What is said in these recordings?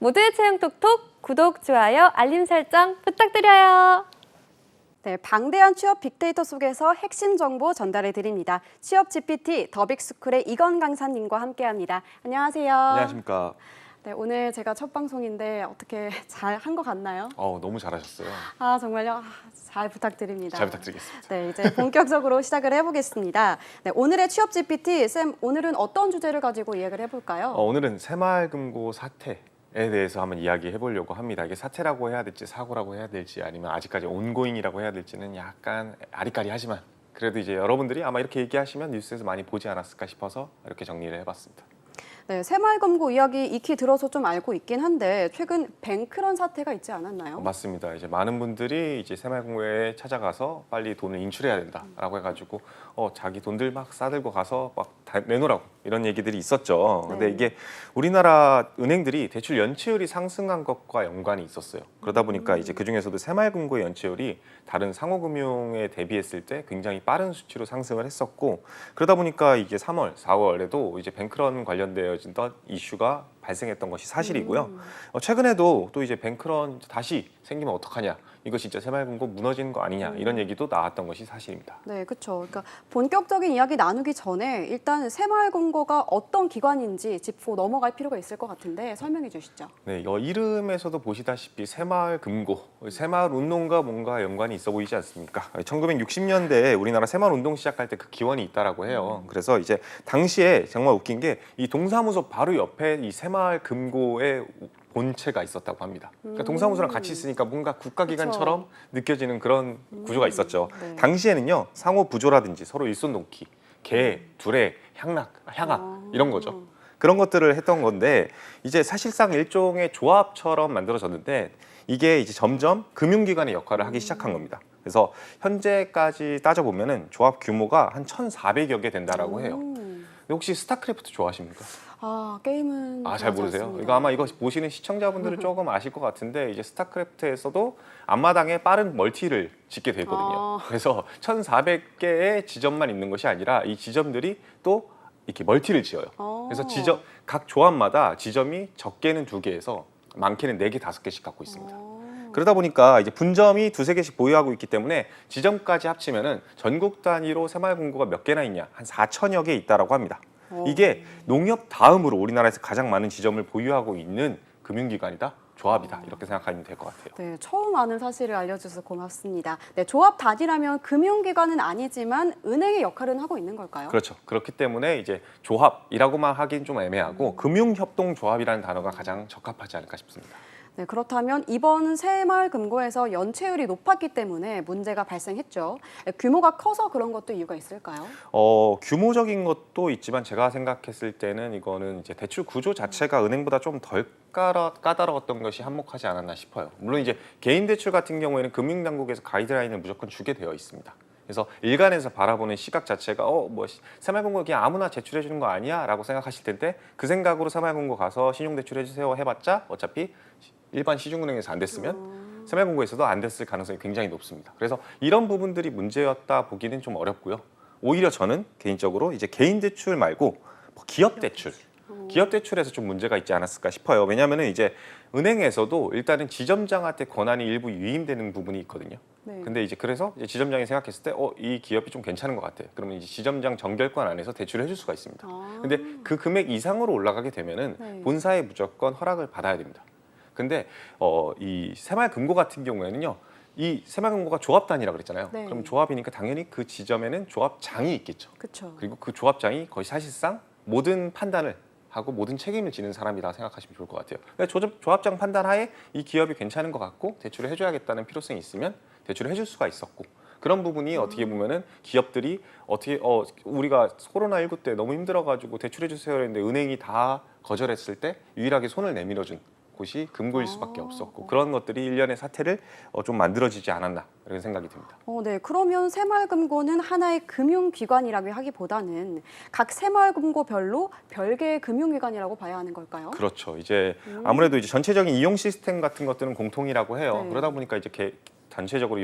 모두의 채용 톡톡 구독, 좋아요, 알림 설정 부탁드려요. 네, 방대한 취업 빅데이터 속에서 핵심 정보 전달해 드립니다. 취업 GPT 더빅스쿨의 이건 강사님과 함께합니다. 안녕하세요. 안녕하십니까. 네, 오늘 제가 첫 방송인데 어떻게 잘 한 것 같나요? 너무 잘하셨어요. 아, 정말요? 잘 부탁드립니다. 잘 부탁드리겠습니다. 네, 이제 본격적으로 시작을 해보겠습니다. 네, 오늘의 취업 GPT, 쌤, 오늘은 어떤 주제를 가지고 이야기를 해볼까요? 오늘은 새마을금고 사태에 대해서 한번 이야기해 보려고 합니다. 이게 사태라고 해야 될지 사고라고 해야 될지 아니면 아직까지 온고잉이라고 해야 될지는 약간 아리까리하지만 그래도 이제 여러분들이 아마 이렇게 얘기하시면 뉴스에서 많이 보지 않았을까 싶어서 이렇게 정리를 해봤습니다. 네, 새마을금고 이야기 익히 들어서 좀 알고 있긴 한데 최근 뱅크런 사태가 있지 않았나요? 맞습니다. 이제 많은 분들이 이제 새마을금고에 찾아가서 빨리 돈을 인출해야 된다라고 해가지고 자기 돈들 막 싸들고 가서 막 다 내놓으라고 이런 얘기들이 있었죠. 근데 네. 이게 우리나라 은행들이 대출 연체율이 상승한 것과 연관이 있었어요. 그러다 보니까 이제 그 중에서도 새마을금고의 연체율이 다른 상호금융에 대비했을 때 굉장히 빠른 수치로 상승을 했었고 그러다 보니까 이게 3월, 4월에도 이제 뱅크런 관련되어진 이슈가 발생했던 것이 사실이고요. 최근에도 또 이제 뱅크런 다시 생기면 어떡하냐, 이거 진짜 새마을금고 무너지는 거 아니냐 이런 얘기도 나왔던 것이 사실입니다. 네, 그렇죠. 그러니까 본격적인 이야기 나누기 전에 일단 새마을금고가 어떤 기관인지 짚고 넘어갈 필요가 있을 것 같은데 설명해 주시죠. 네, 이름에서도 보시다시피 새마을금고, 새마을운동과 뭔가 연관이 있어 보이지 않습니까? 1960년대에 우리나라 새마을운동 시작할 때 그 기원이 있다라고 해요. 그래서 이제 당시에 정말 웃긴 게 이 동사무소 바로 옆에 이 새마을금고의 본체가 있었다고 합니다. 그러니까 동사무소랑 같이 있으니까 뭔가 국가기관처럼 느껴지는 그런 구조가 있었죠. 네. 당시에는요, 상호 부조라든지 서로 일손돕기, 개, 두레, 향악 이런 거죠. 그런 것들을 했던 건데 이제 사실상 일종의 조합처럼 만들어졌는데 이게 이제 점점 금융기관의 역할을 하기 시작한 겁니다. 그래서 현재까지 따져보면은 조합 규모가 한 1,400여 개 된다라고 해요. 근데 혹시 스타크래프트 좋아하십니까? 아, 게임은 잘 좋아하지 모르세요? 않습니다. 이거 아마 이거 보시는 시청자분들은 조금 아실 것 같은데 이제 스타크래프트에서도 앞마당에 빠른 멀티를 짓게 되거든요. 그래서 1,400개의 지점만 있는 것이 아니라 이 지점들이 또 이렇게 멀티를 지어요. 그래서 각 조합마다 지점이 적게는 2개에서 많게는 4개, 5개씩 갖고 있습니다. 그러다 보니까 이제 분점이 2~3개씩 보유하고 있기 때문에 지점까지 합치면은 전국 단위로 새마을금고가 몇 개나 있냐? 한 4천여 개 있다라고 합니다. 이게 농협 다음으로 우리나라에서 가장 많은 지점을 보유하고 있는 금융기관이다, 조합이다 이렇게 생각하면 될 것 같아요. 네, 처음 아는 사실을 알려주셔서 고맙습니다. 네, 조합 단위라면 금융기관은 아니지만 은행의 역할은 하고 있는 걸까요? 그렇죠. 그렇기 때문에 이제 조합이라고만 하긴 좀 애매하고 금융협동조합이라는 단어가 가장 적합하지 않을까 싶습니다. 네, 그렇다면 이번 새마을금고에서 연체율이 높았기 때문에 문제가 발생했죠. 네, 규모가 커서 그런 것도 이유가 있을까요? 규모적인 것도 있지만 제가 생각했을 때는 이거는 이제 대출 구조 자체가 은행보다 좀 덜 까다로웠던 것이 한몫하지 않았나 싶어요. 물론 이제 개인 대출 같은 경우에는 금융당국에서 가이드라인을 무조건 주게 되어 있습니다. 그래서 일간에서 바라보는 시각 자체가 새마을금고 그냥 아무나 제출해 주는 거 아니야? 라고 생각하실 텐데 그 생각으로 새마을금고 가서 신용대출 해주세요 해봤자 어차피 일반 시중은행에서 안 됐으면 새마을금고에서도 안 됐을 가능성이 굉장히 높습니다. 그래서 이런 부분들이 문제였다 보기는 좀 어렵고요. 오히려 저는 개인적으로 이제 개인 대출 말고 기업 대출에서 좀 문제가 있지 않았을까 싶어요. 왜냐하면은 이제 은행에서도 일단은 지점장한테 권한이 일부 유임되는 부분이 있거든요. 네. 근데 이제 그래서 이제 지점장이 생각했을 때 이 기업이 좀 괜찮은 것 같아. 그러면 이제 지점장 정결권 안에서 대출을 해줄 수가 있습니다. 근데 그 금액 이상으로 올라가게 되면은 네. 본사에 무조건 허락을 받아야 됩니다. 근데 이 새마을금고 같은 경우에는요, 이 새마을금고가 조합 단위라 그랬잖아요. 네. 그럼 조합이니까 당연히 그 지점에는 조합장이 있겠죠. 그렇죠. 그리고 그 조합장이 거의 사실상 모든 판단을 하고 모든 책임을 지는 사람이라 생각하시면 좋을 것 같아요. 그러니까 조합장 판단하에 이 기업이 괜찮은 것 같고 대출을 해줘야겠다는 필요성이 있으면 대출을 해줄 수가 있었고 그런 부분이 어떻게 보면은 기업들이 우리가 코로나19 때 너무 힘들어가지고 대출해 주세요 했는데 은행이 다 거절했을 때 유일하게 손을 내밀어준 곳이 금고일 수밖에 없었고 그런 것들이 일련의 사태를 좀 만들어지지 않았나 이런 생각이 듭니다. 네. 그러면 새마을금고는 하나의 금융기관이라고 하기보다는 각 새마을금고별로 별개의 금융기관이라고 봐야 하는 걸까요? 그렇죠. 이제 아무래도 이제 전체적인 이용 시스템 같은 것들은 공통이라고 해요. 네. 그러다 보니까 이제 단체적으로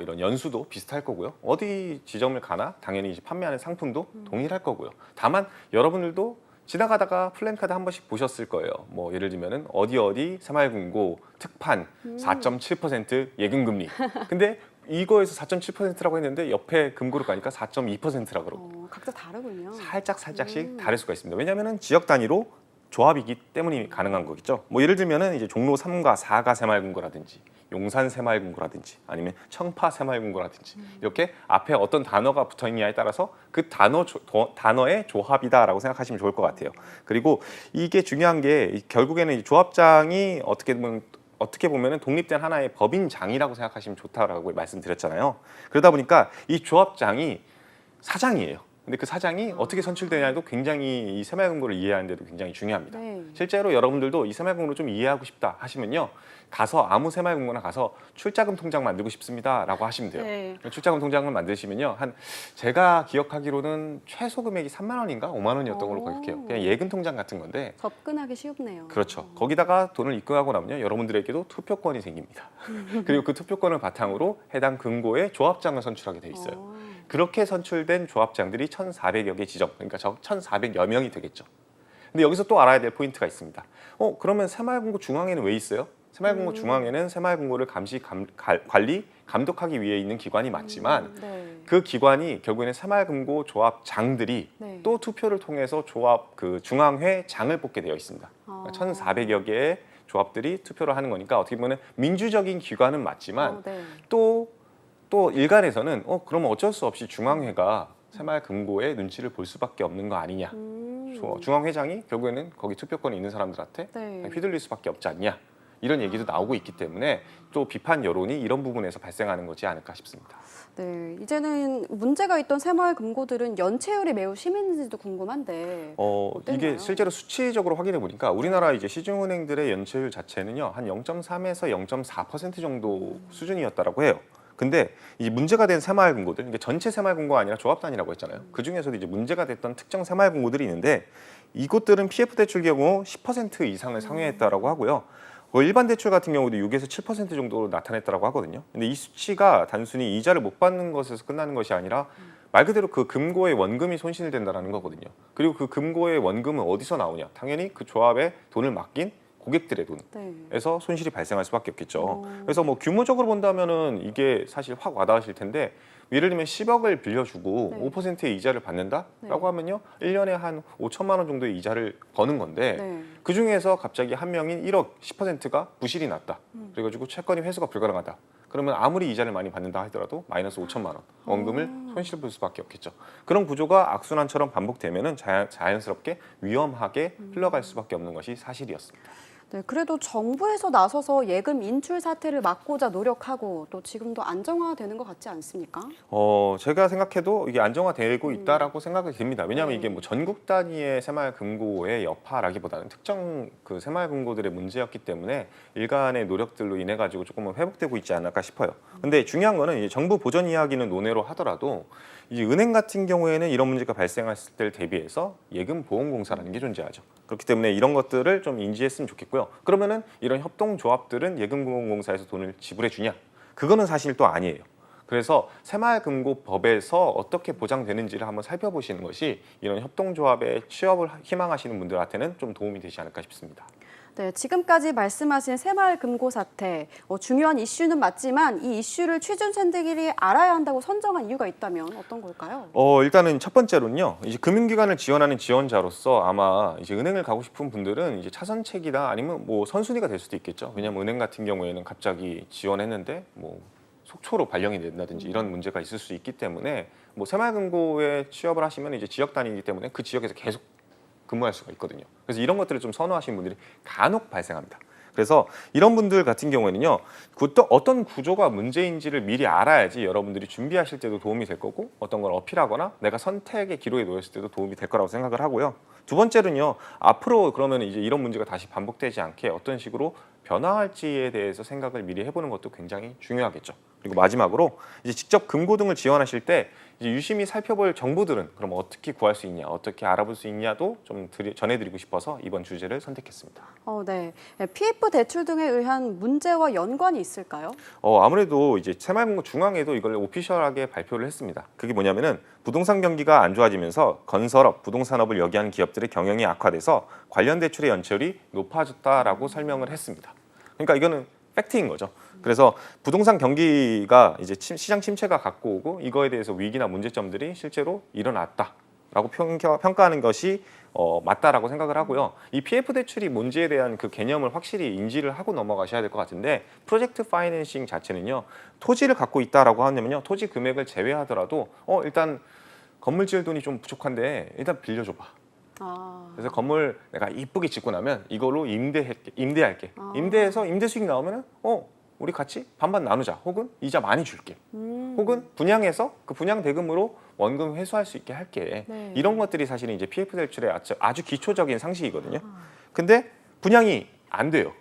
이런 연수도 비슷할 거고요. 어디 지점을 가나 당연히 이제 판매하는 상품도 동일할 거고요. 다만 여러분들도 지나가다가 플랜카드 한 번씩 보셨을 거예요. 뭐 예를 들면은 어디 새마을금고 특판 4.7% 예금금리. 근데 이거에서 4.7%라고 했는데 옆에 금고를 가니까 4.2%라 그러고 각자 다르군요. 살짝씩 다를 수가 있습니다. 왜냐하면 지역 단위로 조합이기 때문이 가능한 거겠죠. 뭐 예를 들면은 이제 종로 3가 4가 새마을금고라든지 용산 새마을금고라든지 아니면 청파 새마을금고라든지 이렇게 앞에 어떤 단어가 붙어 있냐에 따라서 그 단어의 조합이다라고 생각하시면 좋을 것 같아요. 그리고 이게 중요한 게 결국에는 이 조합장이 어떻게 보면은 독립된 하나의 법인장이라고 생각하시면 좋다라고 말씀드렸잖아요. 그러다 보니까 이 조합장이 사장이에요. 근데 그 사장이 어떻게 선출되냐도 굉장히 이 새마을금고를 이해하는 데도 굉장히 중요합니다. 네. 실제로 여러분들도 이 새마을금고를 좀 이해하고 싶다 하시면요. 가서 아무 새마을금고나 가서 출자금 통장 만들고 싶습니다라고 하시면 돼요. 네. 출자금 통장을 만드시면요. 제가 기억하기로는 최소 금액이 3만 원인가 5만 원이었던 걸로 기억해요. 그냥 예금 통장 같은 건데 접근하기 쉽네요. 그렇죠. 거기다가 돈을 입금하고 나면요. 여러분들에게도 투표권이 생깁니다. 그리고 그 투표권을 바탕으로 해당 금고의 조합장을 선출하게 돼 있어요. 그렇게 선출된 조합장들이 1,400여 개 지정, 그러니까 1,400여 명이 되겠죠. 근데 여기서 또 알아야 될 포인트가 있습니다. 그러면 새마을금고 중앙에는 왜 있어요? 새마을금고 중앙에는 새마을금고를 감시, 관리, 감독하기 위해 있는 기관이 맞지만 그 기관이 결국에는 새마을금고 조합장들이 또 투표를 통해서 조합 그 중앙회장을 뽑게 되어 있습니다. 그러니까 1,400여 개의 조합들이 투표를 하는 거니까 어떻게 보면 민주적인 기관은 맞지만 또 일간에서는 그러면 어쩔 수 없이 중앙회가 새마을금고의 눈치를 볼 수밖에 없는 거 아니냐. 중앙회장이 결국에는 거기 투표권이 있는 사람들한테 휘둘릴 수밖에 없지 않냐. 이런 얘기도 나오고 있기 때문에 또 비판 여론이 이런 부분에서 발생하는 거지 않을까 싶습니다. 네, 이제는 문제가 있던 새마을금고들은 연체율이 매우 심했는지도 궁금한데 이게 실제로 수치적으로 확인해 보니까 우리나라 이제 시중은행들의 연체율 자체는요 한 0.3에서 0.4% 정도 수준이었다라고 해요. 근데 이 문제가 된 새마을금고들, 이게 전체 새마을금고가 아니라 조합단이라고 했잖아요. 그 중에서도 이제 문제가 됐던 특정 새마을금고들이 있는데 이곳들은 PF 대출 경우 10% 이상을 상회했다라고 하고요. 일반 대출 같은 경우도 6에서 7% 정도로 나타냈다라고 하거든요. 근데 이 수치가 단순히 이자를 못 받는 것에서 끝나는 것이 아니라 말 그대로 그 금고의 원금이 손실된다라는 거거든요. 그리고 그 금고의 원금은 어디서 나오냐? 당연히 그 조합에 돈을 맡긴 고객들의 돈에서 손실이 발생할 수밖에 없겠죠. 그래서 뭐 규모적으로 본다면은 이게 사실 확 와닿으실 텐데 예를 들면 10억을 빌려주고 5%의 이자를 받는다라고 하면요 1년에 한 5천만 원 정도의 이자를 버는 건데 그 중에서 갑자기 한 명인 1억 10%가 부실이 났다. 그래가지고 채권이 회수가 불가능하다. 그러면 아무리 이자를 많이 받는다 하더라도 마이너스 5천만 원 원금을 손실 볼 수밖에 없겠죠. 그런 구조가 악순환처럼 반복되면은 자연스럽게 위험하게 흘러갈 수밖에 없는 것이 사실이었습니다. 네, 그래도 정부에서 나서서 예금 인출 사태를 막고자 노력하고 또 지금도 안정화되는 것 같지 않습니까? 제가 생각해도 이게 안정화되고 있다라고 생각이 됩니다. 왜냐하면 이게 뭐 전국 단위의 새마을금고의 여파라기보다는 특정 그 새마을금고들의 문제였기 때문에 일간의 노력들로 인해 가지고 조금은 회복되고 있지 않을까 싶어요. 근데 중요한 거는 이 정부 보전 이야기는 논외로 하더라도 이 은행 같은 경우에는 이런 문제가 발생했을 때를 대비해서 예금보험공사라는 게 존재하죠. 그렇기 때문에 이런 것들을 좀 인지했으면 좋겠고요. 그러면은 이런 협동조합들은 예금보험공사에서 돈을 지불해 주냐? 그거는 사실 또 아니에요. 그래서 새마을금고법에서 어떻게 보장되는지를 한번 살펴보시는 것이 이런 협동조합에 취업을 희망하시는 분들한테는 좀 도움이 되지 않을까 싶습니다. 네, 지금까지 말씀하신 새마을금고 사태, 중요한 이슈는 맞지만 이 이슈를 취준생들이 알아야 한다고 선정한 이유가 있다면 어떤 걸까요? 일단은 첫 번째로는요. 이제 금융기관을 지원하는 지원자로서 아마 이제 은행을 가고 싶은 분들은 이제 차선책이나 아니면 뭐 선순위가 될 수도 있겠죠. 왜냐하면 은행 같은 경우에는 갑자기 지원했는데 뭐 속초로 발령이 된다든지 이런 문제가 있을 수 있기 때문에 뭐 새마을금고에 취업을 하시면 이제 지역 단위이기 때문에 그 지역에서 계속 근무할 수가 있거든요. 그래서 이런 것들을 좀 선호하시는 분들이 간혹 발생합니다. 그래서 이런 분들 같은 경우에는요, 어떤 구조가 문제인지를 미리 알아야지 여러분들이 준비하실 때도 도움이 될 거고 어떤 걸 어필하거나 내가 선택의 기로에 놓였을 때도 도움이 될 거라고 생각을 하고요. 두 번째는요, 앞으로 그러면 이제 이런 문제가 다시 반복되지 않게 어떤 식으로 변화할지에 대해서 생각을 미리 해보는 것도 굉장히 중요하겠죠. 그리고 마지막으로 이제 직접 금고 등을 지원하실 때 이제 유심히 살펴볼 정보들은 그럼 어떻게 구할 수 있냐, 어떻게 알아볼 수 있냐도 좀 전해드리고 싶어서 이번 주제를 선택했습니다. 네. PF 대출 등에 의한 문제와 연관이 있을까요? 아무래도 이제 새마을금고 중앙에도 이걸 오피셜하게 발표를 했습니다. 그게 뭐냐면은 부동산 경기가 안 좋아지면서 건설업, 부동산업을 여기하는 기업들의 경영이 악화돼서 관련 대출의 연체율이 높아졌다라고 설명을 했습니다. 그러니까 이거는 팩트인 거죠. 그래서 부동산 경기가 이제 시장 침체가 갖고 오고 이거에 대해서 위기나 문제점들이 실제로 일어났다라고 평가하는 것이 맞다라고 생각을 하고요. 이 PF 대출이 뭔지에 대한 그 개념을 확실히 인지를 하고 넘어가셔야 될 것 같은데 프로젝트 파이낸싱 자체는요. 토지를 갖고 있다라고 하면요. 토지 금액을 제외하더라도 일단 건물 지을 돈이 좀 부족한데 일단 빌려줘봐. 그래서 건물 내가 이쁘게 짓고 나면 이걸로 임대할게. 임대해서 임대 수익 나오면은 우리 같이 반반 나누자. 혹은 이자 많이 줄게. 혹은 분양해서 그 분양 대금으로 원금 회수할 수 있게 할게. 네. 이런 것들이 사실은 이제 PF 대출의 아주 기초적인 상식이거든요. 근데 분양이 안 돼요.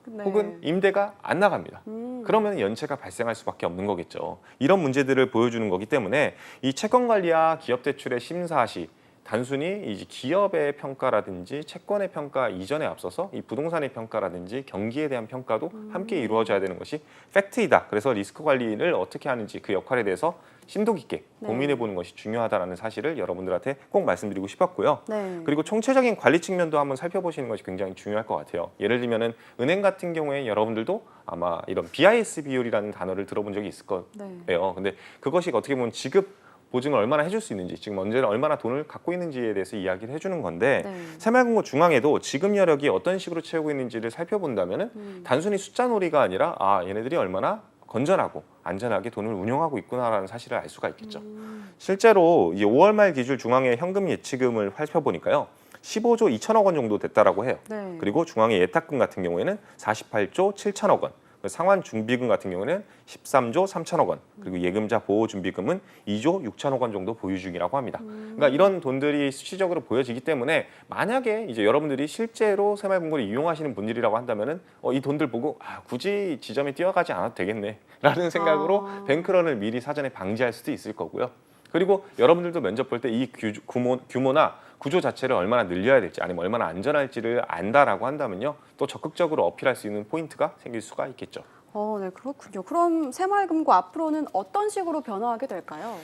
네. 혹은 임대가 안 나갑니다. 그러면 연체가 발생할 수밖에 없는 거겠죠. 이런 문제들을 보여주는 거기 때문에 이 채권 관리와 기업 대출의 심사 시 단순히 이제 기업의 평가라든지 채권의 평가 이전에 앞서서 이 부동산의 평가라든지 경기에 대한 평가도 함께 이루어져야 되는 것이 팩트이다. 그래서 리스크 관리를 어떻게 하는지 그 역할에 대해서 심도 깊게 고민해 보는 것이 중요하다는 사실을 여러분들한테 꼭 말씀드리고 싶었고요. 네. 그리고 총체적인 관리 측면도 한번 살펴보시는 것이 굉장히 중요할 것 같아요. 예를 들면은 은행 같은 경우에 여러분들도 아마 이런 BIS 비율이라는 단어를 들어본 적이 있을 거예요. 근데 그것이 어떻게 보면 지급 보증을 얼마나 해줄 수 있는지, 지금 언제나 얼마나 돈을 갖고 있는지에 대해서 이야기를 해주는 건데 새마을금고 중앙에도 지급 여력이 어떤 식으로 채우고 있는지를 살펴본다면은 단순히 숫자 놀이가 아니라 얘네들이 얼마나 건전하고 안전하게 돈을 운용하고 있구나라는 사실을 알 수가 있겠죠. 실제로 이제 5월 말 기준 중앙의 현금 예치금을 살펴보니까요. 15조 2천억 원 정도 됐다라고 해요. 네. 그리고 중앙의 예탁금 같은 경우에는 48조 7천억 원. 상환 준비금 같은 경우는 13조 3천억 원, 그리고 예금자 보호 준비금은 2조 6천억 원 정도 보유 중이라고 합니다. 그러니까 이런 돈들이 수치적으로 보여지기 때문에 만약에 이제 여러분들이 실제로 새마을금고를 이용하시는 분들이라고 한다면은 이 돈들 보고 굳이 지점에 뛰어가지 않아도 되겠네라는 생각으로 뱅크런을 미리 사전에 방지할 수도 있을 거고요. 그리고 여러분들도 면접 볼 때 이 규모나 구조 자체를 얼마나 늘려야 될지 아니면 얼마나 안전할지를 안다라고 한다면요. 또 적극적으로 어필할 수 있는 포인트가 생길 수가 있겠죠. 네, 그렇군요. 그럼 새마을금고 앞으로는 어떤 식으로 변화하게 될까요?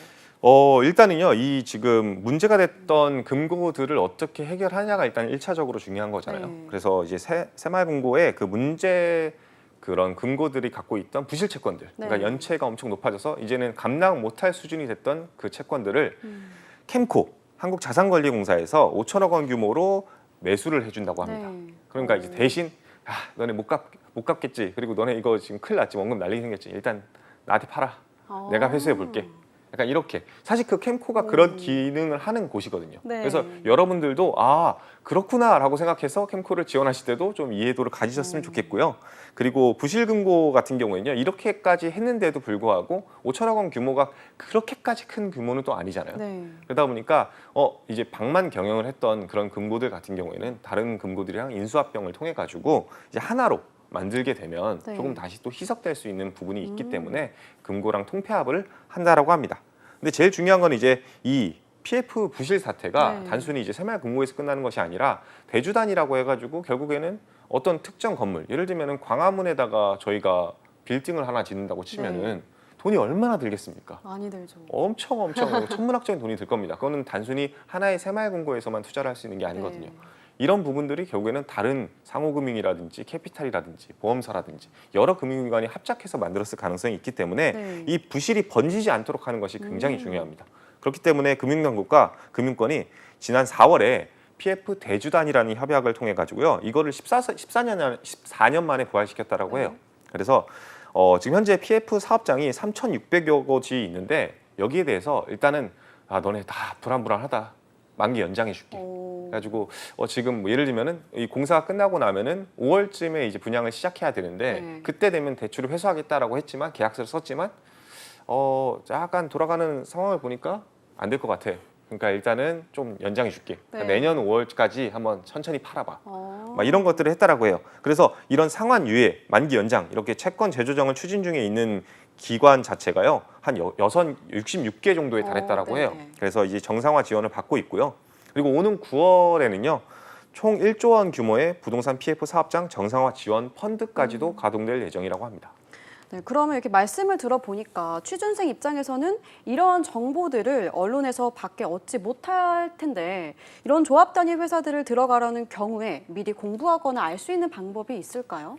일단은요. 이 지금 문제가 됐던 금고들을 어떻게 해결하냐가 일단 1차적으로 중요한 거잖아요. 네. 그래서 이제 새마을금고의 그 문제 그런 금고들이 갖고 있던 부실 채권들, 그러니까 연체가 엄청 높아져서 이제는 감당 못할 수준이 됐던 그 채권들을 캠코 한국자산관리공사에서 5천억 원 규모로 매수를 해준다고 합니다. 그러니까 이제 대신 너네 못 갚겠지. 그리고 너네 이거 지금 큰일 났지. 원금 날리게 생겼지. 일단 나한테 팔아. 내가 회수해 볼게. 약간 이렇게 사실 그 캠코가 그런 기능을 하는 곳이거든요. 네. 그래서 여러분들도 그렇구나라고 생각해서 캠코를 지원하실 때도 좀 이해도를 가지셨으면 좋겠고요. 그리고 부실금고 같은 경우에는요. 이렇게까지 했는데도 불구하고 5천억 원 규모가 그렇게까지 큰 규모는 또 아니잖아요. 그러다 보니까 이제 방만 경영을 했던 그런 금고들 같은 경우에는 다른 금고들이랑 인수합병을 통해 가지고 이제 하나로 만들게 되면 조금 다시 또 희석될 수 있는 부분이 있기 때문에 금고랑 통폐합을 한다라고 합니다. 근데 제일 중요한 건 이제 이 PF 부실 사태가 단순히 이제 새마을금고에서 끝나는 것이 아니라 대주단이라고 해가지고 결국에는 어떤 특정 건물, 예를 들면은 광화문에다가 저희가 빌딩을 하나 짓는다고 치면은 돈이 얼마나 들겠습니까? 많이 들죠. 엄청 천문학적인 돈이 들 겁니다. 그거는 단순히 하나의 새마을금고에서만 투자를 할 수 있는 게 아니거든요. 이런 부분들이 결국에는 다른 상호금융이라든지 캐피탈이라든지 보험사라든지 여러 금융기관이 합작해서 만들었을 가능성이 있기 때문에 이 부실이 번지지 않도록 하는 것이 굉장히 중요합니다. 그렇기 때문에 금융당국과 금융권이 지난 4월에 PF 대주단이라는 협약을 통해 가지고요. 이거를 14년 만에 부활시켰다라고 해요. 그래서 지금 현재 PF 사업장이 3,600여 곳이 있는데 여기에 대해서 일단은 너네 다 불안불안하다. 만기 연장해 줄게. 그래가지고 지금 예를 들면은 이 공사가 끝나고 나면은 5월쯤에 이제 분양을 시작해야 되는데 그때 되면 대출을 회수하겠다라고 했지만 계약서를 썼지만 약간 돌아가는 상황을 보니까 안 될 것 같아. 그러니까 일단은 좀 연장해 줄게. 그러니까 내년 5월까지 한번 천천히 팔아봐. 막 이런 것들을 했다라고 해요. 그래서 이런 상환 유예, 만기 연장 이렇게 채권 재조정을 추진 중에 있는 기관 자체가요 한 66개 정도에 달했다라고 해요. 그래서 이제 정상화 지원을 받고 있고요. 그리고 오는 9월에는요 총 1조 원 규모의 부동산 PF 사업장 정상화 지원 펀드까지도 가동될 예정이라고 합니다. 네, 그러면 이렇게 말씀을 들어보니까 취준생 입장에서는 이런 정보들을 언론에서 밖에 얻지 못할 텐데 이런 조합 단위 회사들을 들어가려는 경우에 미리 공부하거나 알 수 있는 방법이 있을까요?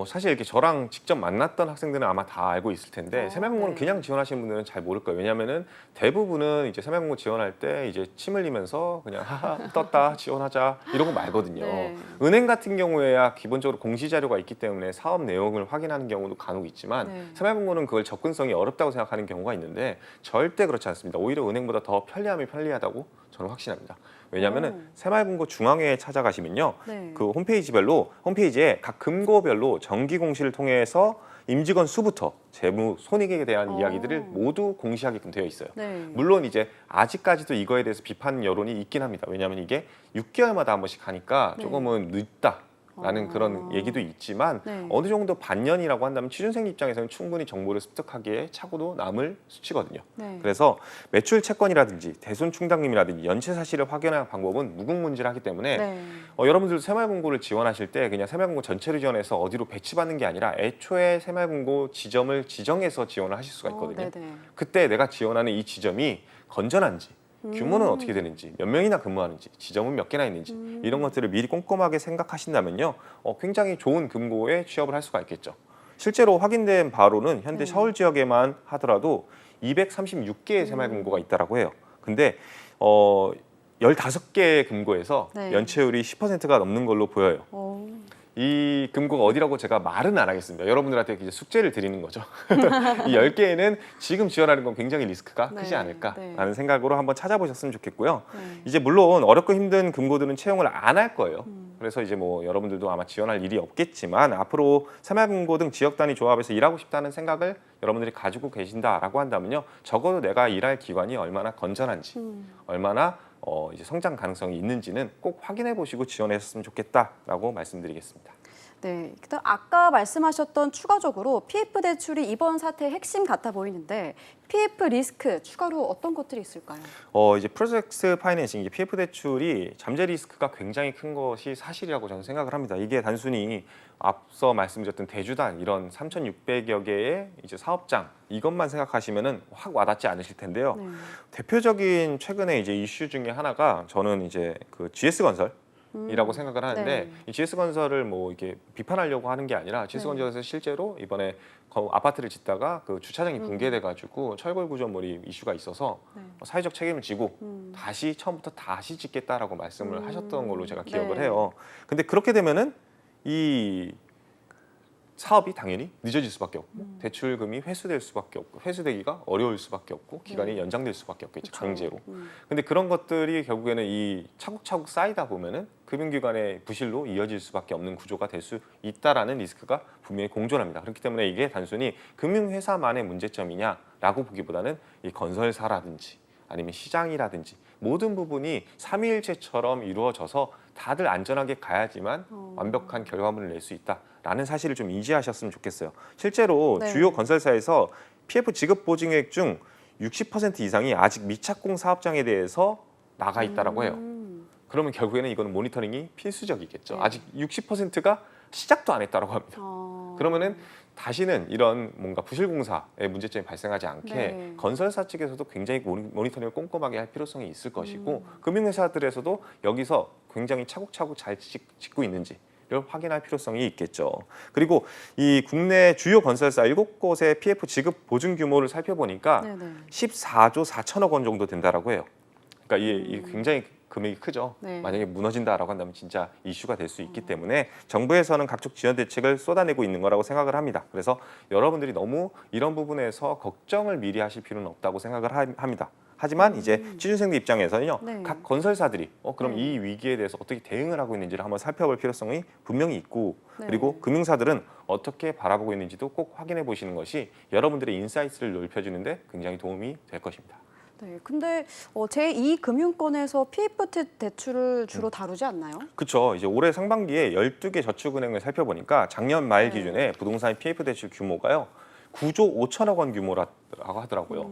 사실 이렇게 저랑 직접 만났던 학생들은 아마 다 알고 있을 텐데 새마을공고는 네. 그냥 지원하시는 분들은 잘 모를 거예요. 왜냐하면은 대부분은 이제 새마을공고 지원할 때 이제 침 흘리면서 그냥 하하 떴다 지원하자 이러고 말거든요. 네. 은행 같은 경우에야 기본적으로 공시 자료가 있기 때문에 사업 내용을 확인하는 경우도 간혹 있지만 네. 새마을공고는 그걸 접근성이 어렵다고 생각하는 경우가 있는데 절대 그렇지 않습니다. 오히려 은행보다 더 편리함이 편리하다고 저는 확신합니다. 왜냐하면은 새마을공고 중앙회에 찾아가시면요, 네. 그 홈페이지에 각 금고별로 정기 공시를 통해서 임직원 수부터 재무 손익에 대한 이야기들을 모두 공시하게끔 되어 있어요. 네. 물론 이제 아직까지도 이거에 대해서 비판 여론이 있긴 합니다. 왜냐하면 이게 6개월마다 한 번씩 하니까 네. 조금은 늦다라는 그런 얘기도 있지만 네. 어느 정도 반년이라고 한다면 취준생 입장에서는 충분히 정보를 습득하기에 차고도 남을 수치거든요. 네. 그래서 매출 채권이라든지 대손 충당금이라든지 연체 사실을 확인하는 방법은 무궁무진하기 때문에 네. 여러분들도 새마을공고를 지원하실 때 그냥 새마을공고 전체를 지원해서 어디로 배치받는 게 아니라 애초에 새마을공고 지점을 지정해서 지원을 하실 수가 있거든요. 네네. 그때 내가 지원하는 이 지점이 건전한지 규모는 어떻게 되는지 몇 명이나 근무하는지 지점은 몇 개나 있는지 이런 것들을 미리 꼼꼼하게 생각하신다면요 굉장히 좋은 금고에 취업을 할 수가 있겠죠. 실제로 확인된 바로는 현대 서울 지역에만 하더라도 236개의 새마을금고가 있다라고 해요. 근데 15개의 금고에서 네. 연체율이 10%가 넘는 걸로 보여요. 이 금고가 어디라고 제가 말은 안 하겠습니다. 여러분들한테 이제 숙제를 드리는 거죠. 이 10개에는 지금 지원하는 건 굉장히 리스크가 네, 크지 않을까라는 네. 생각으로 한번 찾아보셨으면 좋겠고요. 네. 이제 물론 어렵고 힘든 금고들은 채용을 안 할 거예요. 그래서 이제 뭐 여러분들도 아마 지원할 일이 없겠지만 앞으로 새마을금고 등 지역 단위 조합에서 일하고 싶다는 생각을 여러분들이 가지고 계신다라고 한다면요. 적어도 내가 일할 기관이 얼마나 건전한지, 얼마나 이제 성장 가능성이 있는지는 꼭 확인해 보시고 지원하셨으면 좋겠다라고 말씀드리겠습니다. 네, 그다음 아까 말씀하셨던 추가적으로 PF 대출이 이번 사태의 핵심 같아 보이는데 PF 리스크 추가로 어떤 것들이 있을까요? 이제 프로젝트 파이낸싱, 이제 PF 대출이 잠재 리스크가 굉장히 큰 것이 사실이라고 저는 생각을 합니다. 이게 단순히 앞서 말씀드렸던 대주단 이런 3,600여 개의 이제 사업장 이것만 생각하시면은 확 와닿지 않으실 텐데요. 네. 대표적인 최근에 이제 이슈 중에 하나가 저는 이제 그 GS건설 이라고 생각을 하는데 네. 이 GS건설을 뭐 이렇게 비판하려고 하는 게 아니라 GS건설에서 실제로 이번에 아파트를 짓다가 그 주차장이 붕괴돼가지고 철골 구조물이 이슈가 있어서 네. 사회적 책임을 지고 다시 처음부터 다시 짓겠다라고 말씀을 하셨던 걸로 제가 기억을 네. 해요. 근데 그렇게 되면은 이 사업이 당연히 늦어질 수밖에 없고 대출금이 회수될 수밖에 없고 회수되기가 어려울 수밖에 없고 기간이 연장될 수밖에 없겠죠. 그쵸. 강제로. 근데 그런 것들이 결국에는 이 차곡차곡 쌓이다 보면은 금융기관의 부실로 이어질 수밖에 없는 구조가 될 수 있다라는 리스크가 분명히 공존합니다. 그렇기 때문에 이게 단순히 금융회사만의 문제점이냐라고 보기보다는 이 건설사라든지 아니면 시장이라든지 모든 부분이 삼위일체처럼 이루어져서 다들 안전하게 가야지만 완벽한 결과물을 낼 수 있다라는 사실을 좀 인지하셨으면 좋겠어요. 실제로 네. 주요 건설사에서 PF 지급 보증액 중 60% 이상이 아직 미착공 사업장에 대해서 나가 있다라고 해요. 그러면 결국에는 이거는 모니터링이 필수적이겠죠. 네. 아직 60%가 시작도 안 했다라고 합니다. 그러면은 다시는 이런 뭔가 부실 공사의 문제점이 발생하지 않게 네. 건설사 측에서도 굉장히 모니터링을 꼼꼼하게 할 필요성이 있을 것이고 금융회사들에서도 여기서 굉장히 차곡차곡 잘 짓고 있는지를 확인할 필요성이 있겠죠. 그리고 이 국내 주요 건설사 7곳의 PF 지급 보증 규모를 살펴보니까 네네. 14조 4천억 원 정도 된다라고 해요. 그러니까 이게 굉장히 금액이 크죠. 네. 만약에 무너진다라고 한다면 진짜 이슈가 될 수 있기 때문에 정부에서는 각종 지원 대책을 쏟아내고 있는 거라고 생각을 합니다. 그래서 여러분들이 너무 이런 부분에서 걱정을 미리 하실 필요는 없다고 생각을 합니다. 하지만 이제 취준생들 입장에서는요, 네. 각 건설사들이 그럼 네. 이 위기에 대해서 어떻게 대응을 하고 있는지를 한번 살펴볼 필요성이 분명히 있고 네. 그리고 금융사들은 어떻게 바라보고 있는지도 꼭 확인해 보시는 것이 여러분들의 인사이트를 넓혀주는데 굉장히 도움이 될 것입니다. 네, 근데 제2금융권에서 PF 대출을 주로 다루지 않나요? 그렇죠. 이제 올해 상반기에 12개 저축은행을 살펴보니까 작년 말 네. 기준에 부동산 PF 대출 규모가요 9조 5천억 원 규모라고 하더라고요.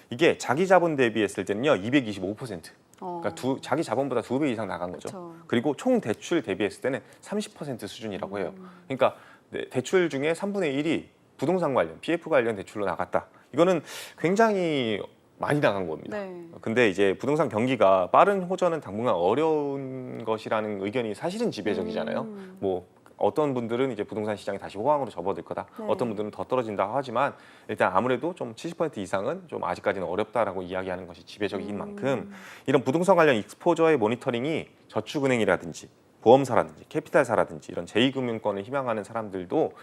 이게 자기 자본 대비했을 때는요 225%. 그러니까 자기 자본보다 2배 이상 나간 거죠. 그쵸. 그리고 총 대출 대비했을 때는 30% 수준이라고 해요. 그러니까 대출 중에 3분의 1이 부동산 관련, PF 관련 대출로 나갔다. 이거는 굉장히 많이 나간 겁니다. 네. 근데 이제 부동산 경기가 빠른 호전은 당분간 어려운 것이라는 의견이 사실은 지배적이잖아요. 뭐 어떤 분들은 이제 부동산 시장이 다시 호황으로 접어들 거다. 네. 어떤 분들은 더 떨어진다 하지만 일단 아무래도 좀 70% 이상은 좀 아직까지는 어렵다라고 이야기하는 것이 지배적인 만큼 이런 부동산 관련 익스포저의 모니터링이 저축은행이라든지 보험사라든지 캐피탈사라든지 이런 제2금융권을 희망하는 사람들도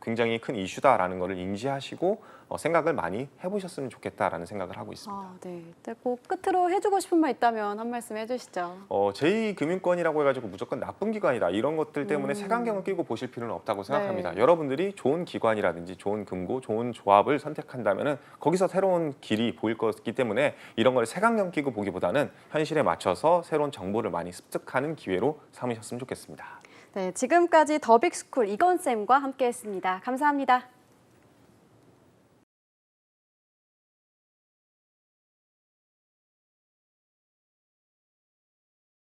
굉장히 큰 이슈다라는 것을 인지하시고 생각을 많이 해보셨으면 좋겠다라는 생각을 하고 있습니다. 아, 네. 꼭 끝으로 해주고 싶은 말 있다면 한 말씀 해주시죠. 제2금융권이라고 해가지고 무조건 나쁜 기관이다 이런 것들 때문에 색안경을 끼고 보실 필요는 없다고 생각합니다. 여러분들이 좋은 기관이라든지 좋은 금고, 좋은 조합을 선택한다면은 거기서 새로운 길이 보일 것이기 때문에 이런 걸 색안경 끼고 보기보다는 현실에 맞춰서 새로운 정보를 많이 습득하는 기회로 삼으셨으면 좋겠습니다. 네, 지금까지 더빅스쿨 이건쌤과 함께했습니다. 감사합니다.